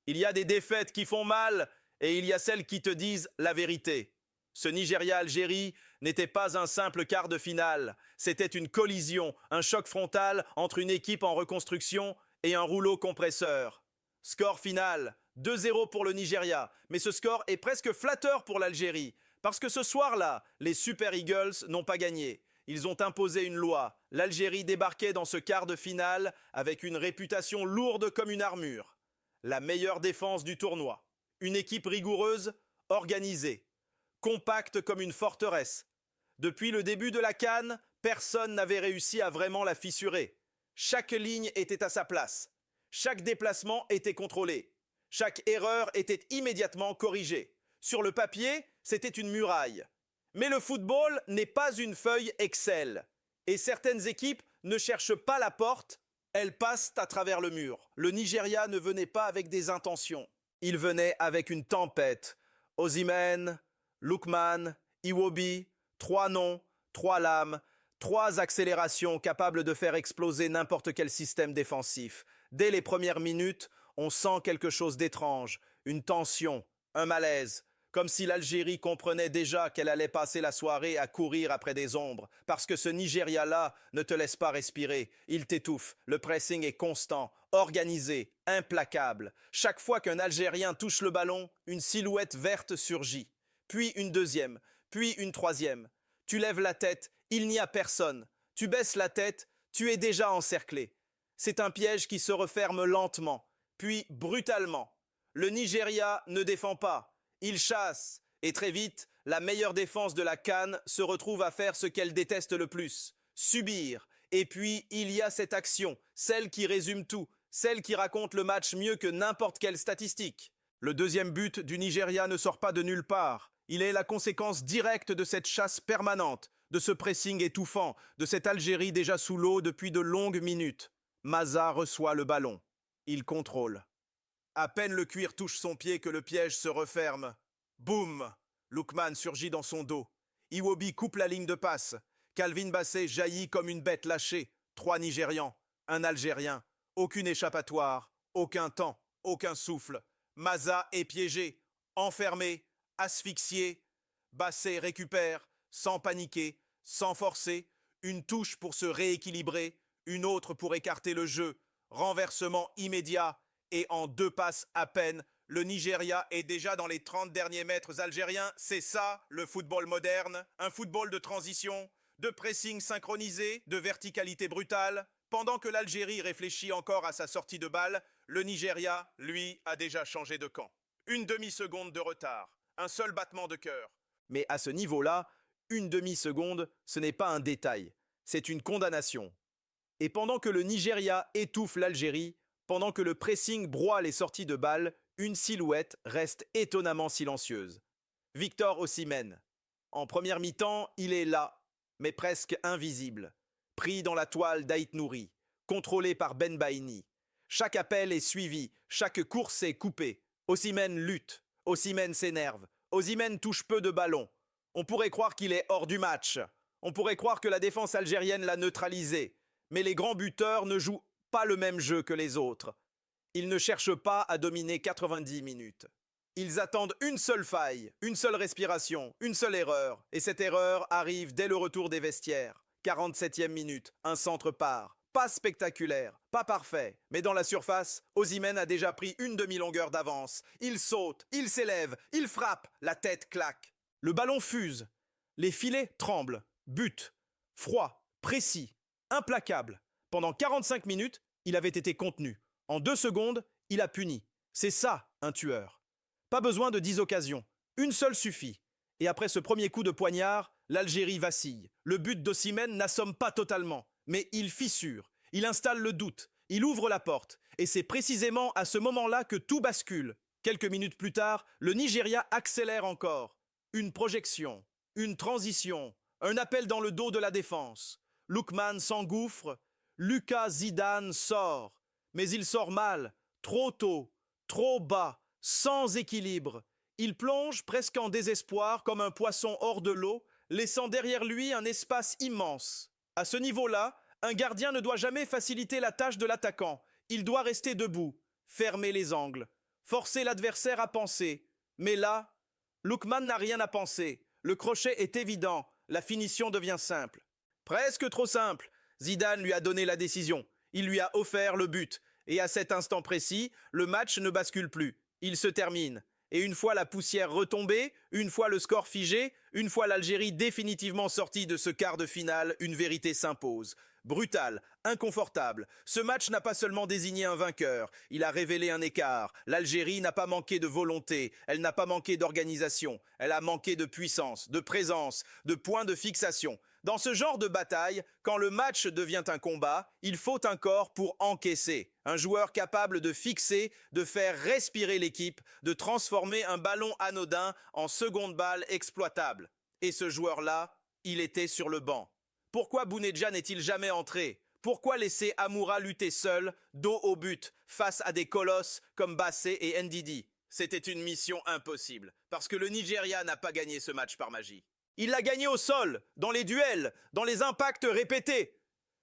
Il y a des défaites qui font mal et il y a celles qui te disent la vérité. Ce Nigeria-Algérie n'était pas un simple quart de finale, c'était une collision, un choc frontal entre une équipe en reconstruction et un rouleau compresseur. Score final, 2-0 pour le Nigeria, mais ce score est presque flatteur pour l'Algérie, parce que ce soir-là, les Super Eagles n'ont pas gagné. Ils ont imposé une loi. L'Algérie débarquait dans ce quart de finale avec une réputation lourde comme une armure. La meilleure défense du tournoi. Une équipe rigoureuse, organisée, compacte comme une forteresse. Depuis le début de la CAN, personne n'avait réussi à vraiment la fissurer. Chaque ligne était à sa place. Chaque déplacement était contrôlé. Chaque erreur était immédiatement corrigée. Sur le papier, c'était une muraille. Mais le football n'est pas une feuille Excel. Et certaines équipes ne cherchent pas la porte, elles passent à travers le mur. Le Nigeria ne venait pas avec des intentions. Il venait avec une tempête. Osimhen, Lookman, Iwobi, 3 noms, 3 lames, 3 accélérations capables de faire exploser n'importe quel système défensif. Dès les premières minutes, on sent quelque chose d'étrange, une tension, un malaise. Comme si l'Algérie comprenait déjà qu'elle allait passer la soirée à courir après des ombres, parce que ce Nigeria-là ne te laisse pas respirer, il t'étouffe, le pressing est constant, organisé, implacable. Chaque fois qu'un Algérien touche le ballon, une silhouette verte surgit, puis une deuxième, puis une troisième. Tu lèves la tête, il n'y a personne. Tu baisses la tête, tu es déjà encerclé. C'est un piège qui se referme lentement, puis brutalement. Le Nigeria ne défend pas. Il chasse, et très vite, la meilleure défense de la CAN se retrouve à faire ce qu'elle déteste le plus, subir. Et puis, il y a cette action, celle qui résume tout, celle qui raconte le match mieux que n'importe quelle statistique. Le deuxième but du Nigeria ne sort pas de nulle part. Il est la conséquence directe de cette chasse permanente, de ce pressing étouffant, de cette Algérie déjà sous l'eau depuis de longues minutes. Maza reçoit le ballon. Il contrôle. À peine le cuir touche son pied que le piège se referme. Boum! Lookman surgit dans son dos. Iwobi coupe la ligne de passe. Calvin Bassey jaillit comme une bête lâchée. 3 Nigérians, un Algérien. Aucune échappatoire, aucun temps, aucun souffle. Maza est piégé, enfermé, asphyxié. Bassey récupère, sans paniquer, sans forcer. Une touche pour se rééquilibrer, une autre pour écarter le jeu. Renversement immédiat. Et en 2 passes à peine, le Nigeria est déjà dans les 30 derniers mètres algériens. C'est ça, le football moderne. Un football de transition, de pressing synchronisé, de verticalité brutale. Pendant que l'Algérie réfléchit encore à sa sortie de balle, le Nigeria, lui, a déjà changé de camp. Une demi-seconde de retard, un seul battement de cœur. Mais à ce niveau-là, une demi-seconde, ce n'est pas un détail. C'est une condamnation. Et pendant que le Nigeria étouffe l'Algérie, pendant que le pressing broie les sorties de balles, une silhouette reste étonnamment silencieuse. Victor Osimhen. En première mi-temps, il est là, mais presque invisible. Pris dans la toile d'Aït Nouri, contrôlé par Ben Baini. Chaque appel est suivi, chaque course est coupée. Osimhen lutte, Osimhen s'énerve, Osimhen touche peu de ballons. On pourrait croire qu'il est hors du match. On pourrait croire que la défense algérienne l'a neutralisé. Mais les grands buteurs ne jouent pas le même jeu que les autres. Ils ne cherchent pas à dominer 90 minutes. Ils attendent une seule faille, une seule respiration, une seule erreur. Et cette erreur arrive dès le retour des vestiaires. 47e minute, un centre part. Pas spectaculaire, pas parfait. Mais dans la surface, Osimhen a déjà pris une demi-longueur d'avance. Il saute, il s'élève, il frappe, la tête claque. Le ballon fuse. Les filets tremblent. But. Froid, précis, implacable. Pendant 45 minutes, il avait été contenu. En 2 secondes, il a puni. C'est ça, un tueur. Pas besoin de 10 occasions. Une seule suffit. Et après ce premier coup de poignard, l'Algérie vacille. Le but d'Osimhen n'assomme pas totalement, mais il fissure. Il installe le doute. Il ouvre la porte. Et c'est précisément à ce moment-là que tout bascule. Quelques minutes plus tard, le Nigeria accélère encore. Une projection, une transition, un appel dans le dos de la défense. Lookman s'engouffre. Lucas Zidane sort, mais il sort mal, trop tôt, trop bas, sans équilibre. Il plonge presque en désespoir comme un poisson hors de l'eau, laissant derrière lui un espace immense. À ce niveau-là, un gardien ne doit jamais faciliter la tâche de l'attaquant. Il doit rester debout, fermer les angles, forcer l'adversaire à penser. Mais là, Lookman n'a rien à penser. Le crochet est évident, la finition devient simple. Presque trop simple. Zidane lui a donné la décision. Il lui a offert le but. Et à cet instant précis, le match ne bascule plus. Il se termine. Et une fois la poussière retombée, une fois le score figé, une fois l'Algérie définitivement sortie de ce quart de finale, une vérité s'impose. Brutal, inconfortable. Ce match n'a pas seulement désigné un vainqueur, il a révélé un écart. L'Algérie n'a pas manqué de volonté, elle n'a pas manqué d'organisation, elle a manqué de puissance, de présence, de points de fixation. Dans ce genre de bataille, quand le match devient un combat, il faut un corps pour encaisser. Un joueur capable de fixer, de faire respirer l'équipe, de transformer un ballon anodin en seconde balle exploitable. Et ce joueur-là, il était sur le banc. Pourquoi Bounedjah n'est-il jamais entré? Pourquoi laisser Amoura lutter seul, dos au but, face à des colosses comme Bassé et Ndidi? C'était une mission impossible, parce que le Nigeria n'a pas gagné ce match par magie. Il l'a gagné au sol, dans les duels, dans les impacts répétés.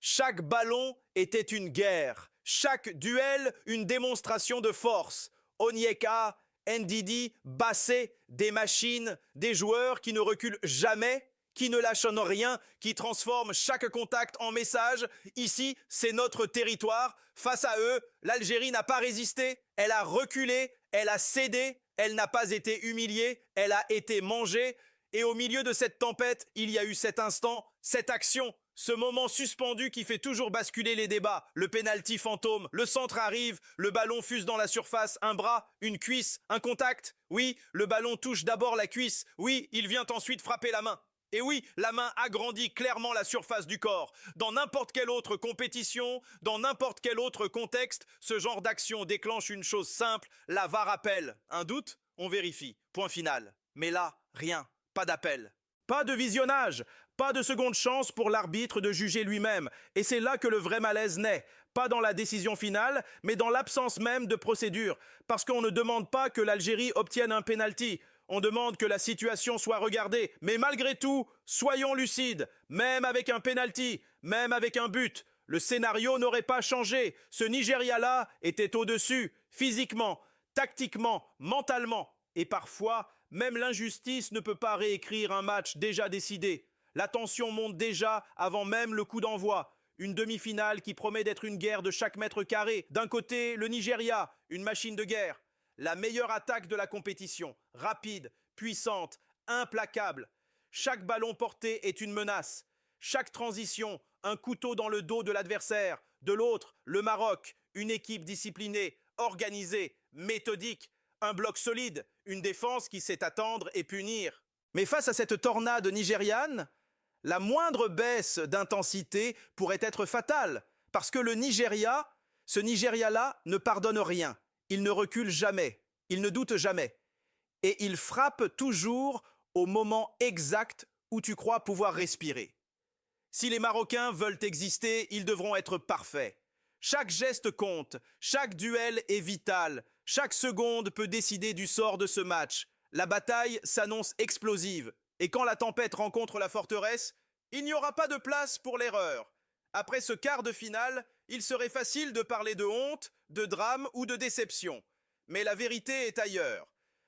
Chaque ballon était une guerre, chaque duel une démonstration de force. Onyeka, Ndidi, Bassé, des machines, des joueurs qui ne reculent jamais, qui ne lâchent rien, qui transforment chaque contact en message. Ici, c'est notre territoire. Face à eux, l'Algérie n'a pas résisté, elle a reculé, elle a cédé, elle n'a pas été humiliée, elle a été mangée. Et au milieu de cette tempête, il y a eu cet instant, cette action, ce moment suspendu qui fait toujours basculer les débats. Le pénalty fantôme, le centre arrive, le ballon fuse dans la surface, un bras, une cuisse, un contact. Oui, le ballon touche d'abord la cuisse. Oui, il vient ensuite frapper la main. Et oui, la main agrandit clairement la surface du corps. Dans n'importe quelle autre compétition, dans n'importe quel autre contexte, ce genre d'action déclenche une chose simple, la VAR appelle. Un doute? On vérifie. Point final. Mais là, rien. Pas d'appel. Pas de visionnage. Pas de seconde chance pour l'arbitre de juger lui-même. Et c'est là que le vrai malaise naît. Pas dans la décision finale, mais dans l'absence même de procédure. Parce qu'on ne demande pas que l'Algérie obtienne un penalty. On demande que la situation soit regardée. Mais malgré tout, soyons lucides. Même avec un penalty, même avec un but, le scénario n'aurait pas changé. Ce Nigeria-là était au-dessus, physiquement, tactiquement, mentalement. Et parfois, même l'injustice ne peut pas réécrire un match déjà décidé. La tension monte déjà avant même le coup d'envoi. Une demi-finale qui promet d'être une guerre de chaque mètre carré. D'un côté, le Nigeria, une machine de guerre. La meilleure attaque de la compétition, rapide, puissante, implacable. Chaque ballon porté est une menace. Chaque transition, un couteau dans le dos de l'adversaire. De l'autre, le Maroc, une équipe disciplinée, organisée, méthodique. Un bloc solide, une défense qui sait attendre et punir. Mais face à cette tornade nigériane, la moindre baisse d'intensité pourrait être fatale. Parce que le Nigeria, ce Nigeria-là, ne pardonne rien. Il ne recule jamais, il ne doute jamais. Et il frappe toujours au moment exact où tu crois pouvoir respirer. Si les Marocains veulent exister, ils devront être parfaits. Chaque geste compte, chaque duel est vital, chaque seconde peut décider du sort de ce match. La bataille s'annonce explosive, et quand la tempête rencontre la forteresse, il n'y aura pas de place pour l'erreur. Après ce quart de finale, il serait facile de parler de honte, de drame ou de déception. Mais la vérité est ailleurs.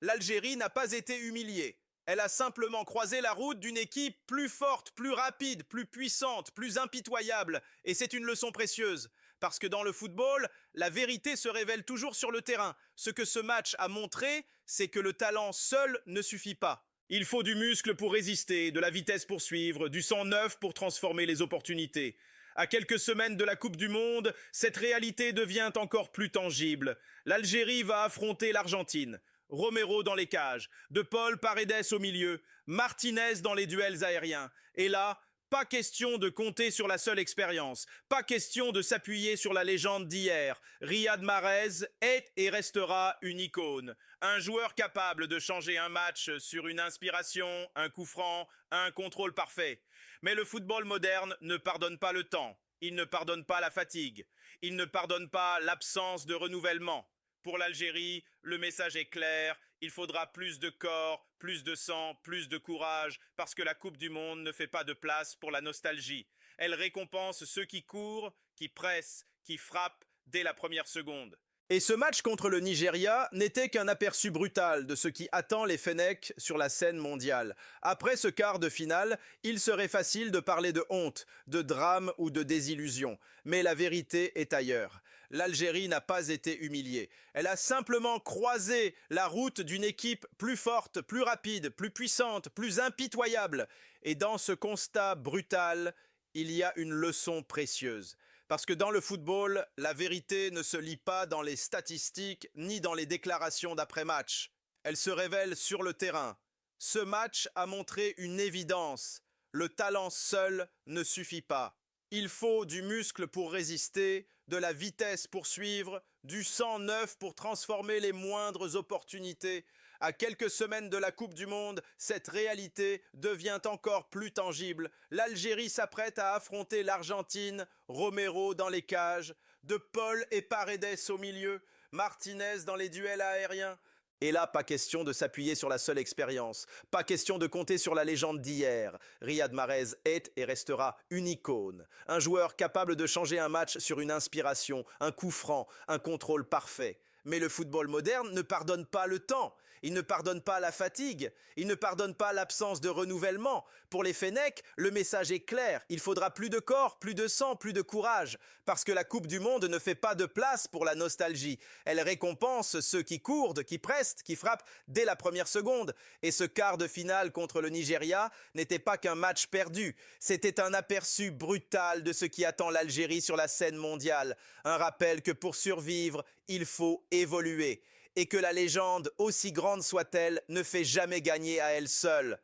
L'Algérie n'a pas été humiliée. Elle a simplement croisé la route d'une équipe plus forte, plus rapide, plus puissante, plus impitoyable. Et c'est une leçon précieuse. Parce que dans le football, la vérité se révèle toujours sur le terrain. Ce que ce match a montré, c'est que le talent seul ne suffit pas. Il faut du muscle pour résister, de la vitesse pour suivre, du sang neuf pour transformer les opportunités. À quelques semaines de la Coupe du Monde, cette réalité devient encore plus tangible. L'Algérie va affronter l'Argentine. Romero dans les cages, De Paul Paredes au milieu, Martinez dans les duels aériens. Et là, pas question de compter sur la seule expérience, pas question de s'appuyer sur la légende d'hier. Riyad Mahrez est et restera une icône. Un joueur capable de changer un match sur une inspiration, un coup franc, un contrôle parfait. Mais le football moderne ne pardonne pas le temps, il ne pardonne pas la fatigue, il ne pardonne pas l'absence de renouvellement. Pour l'Algérie, le message est clair, il faudra plus de corps, plus de sang, plus de courage, parce que la Coupe du Monde ne fait pas de place pour la nostalgie. Elle récompense ceux qui courent, qui pressent, qui frappent dès la première seconde. Et ce match contre le Nigeria n'était qu'un aperçu brutal de ce qui attend les Fennecs sur la scène mondiale. Après ce quart de finale, il serait facile de parler de honte, de drame ou de désillusion. Mais la vérité est ailleurs. L'Algérie n'a pas été humiliée. Elle a simplement croisé la route d'une équipe plus forte, plus rapide, plus puissante, plus impitoyable. Et dans ce constat brutal, il y a une leçon précieuse. Parce que dans le football, la vérité ne se lit pas dans les statistiques ni dans les déclarations d'après-match. Elle se révèle sur le terrain. Ce match a montré une évidence. Le talent seul ne suffit pas. Il faut du muscle pour résister, de la vitesse pour suivre, du sang neuf pour transformer les moindres opportunités. À quelques semaines de la Coupe du Monde, cette réalité devient encore plus tangible. L'Algérie s'apprête à affronter l'Argentine, Romero dans les cages, De Paul et Paredes au milieu, Martinez dans les duels aériens. Et là, pas question de s'appuyer sur la seule expérience, pas question de compter sur la légende d'hier. Riyad Mahrez est et restera une icône, un joueur capable de changer un match sur une inspiration, un coup franc, un contrôle parfait. Mais le football moderne ne pardonne pas le temps, il ne pardonne pas la fatigue, il ne pardonne pas l'absence de renouvellement. Pour les Fennecs, le message est clair, il faudra plus de corps, plus de sang, plus de courage, parce que la Coupe du Monde ne fait pas de place pour la nostalgie. Elle récompense ceux qui courent, qui prestent, qui frappent dès la première seconde. Et ce quart de finale contre le Nigeria n'était pas qu'un match perdu, c'était un aperçu brutal de ce qui attend l'Algérie sur la scène mondiale. Un rappel que pour survivre, il faut évoluer et que la légende, aussi grande soit-elle, ne fait jamais gagner à elle seule.